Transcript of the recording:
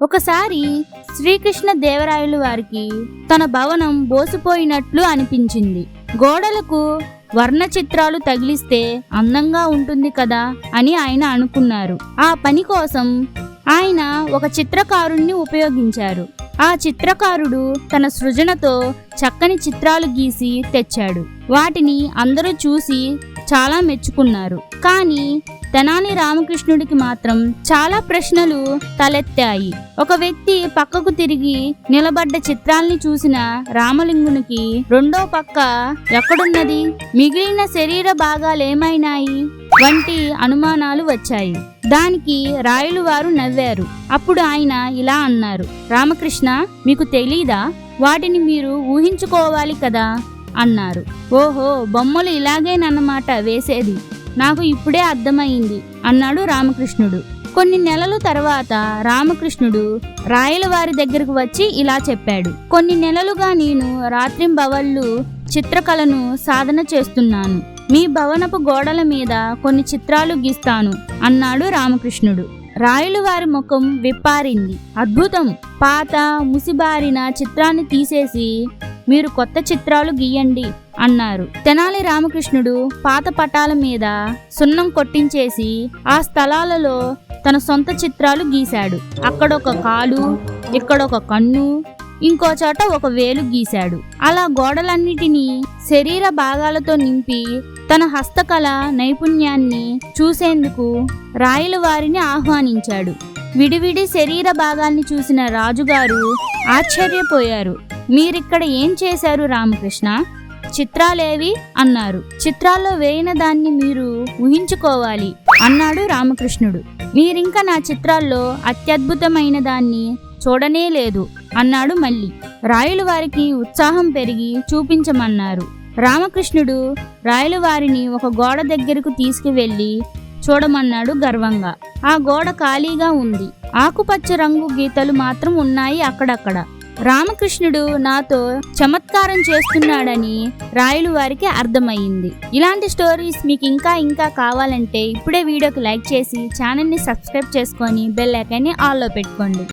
ఒకసారి శ్రీకృష్ణ దేవరాయలు వారికి తన భవనం బోసిపోయినట్లు అనిపించింది. గోడలకు వర్ణ చిత్రాలు తగిలిస్తే అందంగా ఉంటుంది కదా అని ఆయన అనుకున్నారు. ఆ పని కోసం ఆయన ఒక చిత్రకారుణ్ణి ఉపయోగించారు. ఆ చిత్రకారుడు తన సృజనతో చక్కని చిత్రాలు గీసి తెచ్చాడు. వాటిని అందరూ చూసి చాలా మెచ్చుకున్నారు. కానీ తెనాలి రామకృష్ణుడికి మాత్రం చాలా ప్రశ్నలు తలెత్తాయి. ఒక వ్యక్తి పక్కకు తిరిగి నిలబడ్డ చిత్రాల్ని చూసిన రామలింగునికి రెండో పక్క ఎక్కడున్నది, మిగిలిన శరీర భాగాలేమైనాయి వంటి అనుమానాలు వచ్చాయి. దానికి రాయలు వారు నవ్వారు. అప్పుడు ఆయన ఇలా అన్నారు, రామకృష్ణ, మీకు తెలీదా? వాటిని మీరు ఊహించుకోవాలి కదా అన్నారు. ఓహో, బొమ్మలు ఇలాగేనన్నమాట వేసేది, నాకు ఇప్పుడే అర్థమైంది అన్నాడు రామకృష్ణుడు. కొన్ని నెలల తర్వాత రామకృష్ణుడు రాయల వారి దగ్గరకు వచ్చి ఇలా చెప్పాడు, కొన్ని నెలలుగా నేను రాత్రింబవళ్ళు చిత్రకళను సాధన చేస్తున్నాను. మీ భవనపు గోడల మీద కొన్ని చిత్రాలు గీస్తాను అన్నాడు రామకృష్ణుడు. రాయలు వారి ముఖం విప్పారింది. అద్భుతం, పాత ముసిబారిన చిత్రాన్ని తీసేసి మీరు కొత్త చిత్రాలు గీయండి అన్నారు. తెనాలి రామకృష్ణుడు పాత పటాల మీద సున్నం కొట్టించేసి ఆ స్థలాలలో తన సొంత చిత్రాలు గీశాడు. అక్కడొక కాలు, ఇక్కడొక కన్ను, ఇంకో చోట ఒక వేలు గీశాడు. అలా గోడలన్నిటినీ శరీర భాగాలతో నింపి తన హస్తకళ నైపుణ్యాన్ని చూసేందుకు రాయల వారిని ఆహ్వానించాడు. విడివిడి శరీర భాగాల్ని చూసిన రాజుగారు ఆశ్చర్యపోయారు. మీరిక్కడ ఏం చేశారు రామకృష్ణ? చిత్రాలేవి అన్నారు. చిత్రాల్లో వేయిన దాన్ని మీరు ఊహించుకోవాలి అన్నాడు రామకృష్ణుడు. మీరింకా నా చిత్రాల్లో అత్యద్భుతమైన దాన్ని చూడనే లేదు అన్నాడు మళ్ళీ. రాయల వారికి ఉత్సాహం పెరిగి చూపించమన్నారు. రామకృష్ణుడు రాయల వారిని ఒక గోడ దగ్గరకు తీసుకువెళ్ళి చూడమన్నాడు గర్వంగా. ఆ గోడ ఖాళీగా ఉంది. ఆకుపచ్చ రంగు గీతలు మాత్రం ఉన్నాయి అక్కడక్కడ. రామకృష్ణుడు నాతో చమత్కారం చేస్తున్నాడని రాయలు వారికి అర్థమయ్యింది. ఇలాంటి స్టోరీస్ మీకు ఇంకా కావాలంటే ఇప్పుడే వీడియోకి లైక్ చేసి ఛానల్ని సబ్స్క్రైబ్ చేసుకొని బెల్ ఐకాన్ని ఆల్లో పెట్టుకోండి.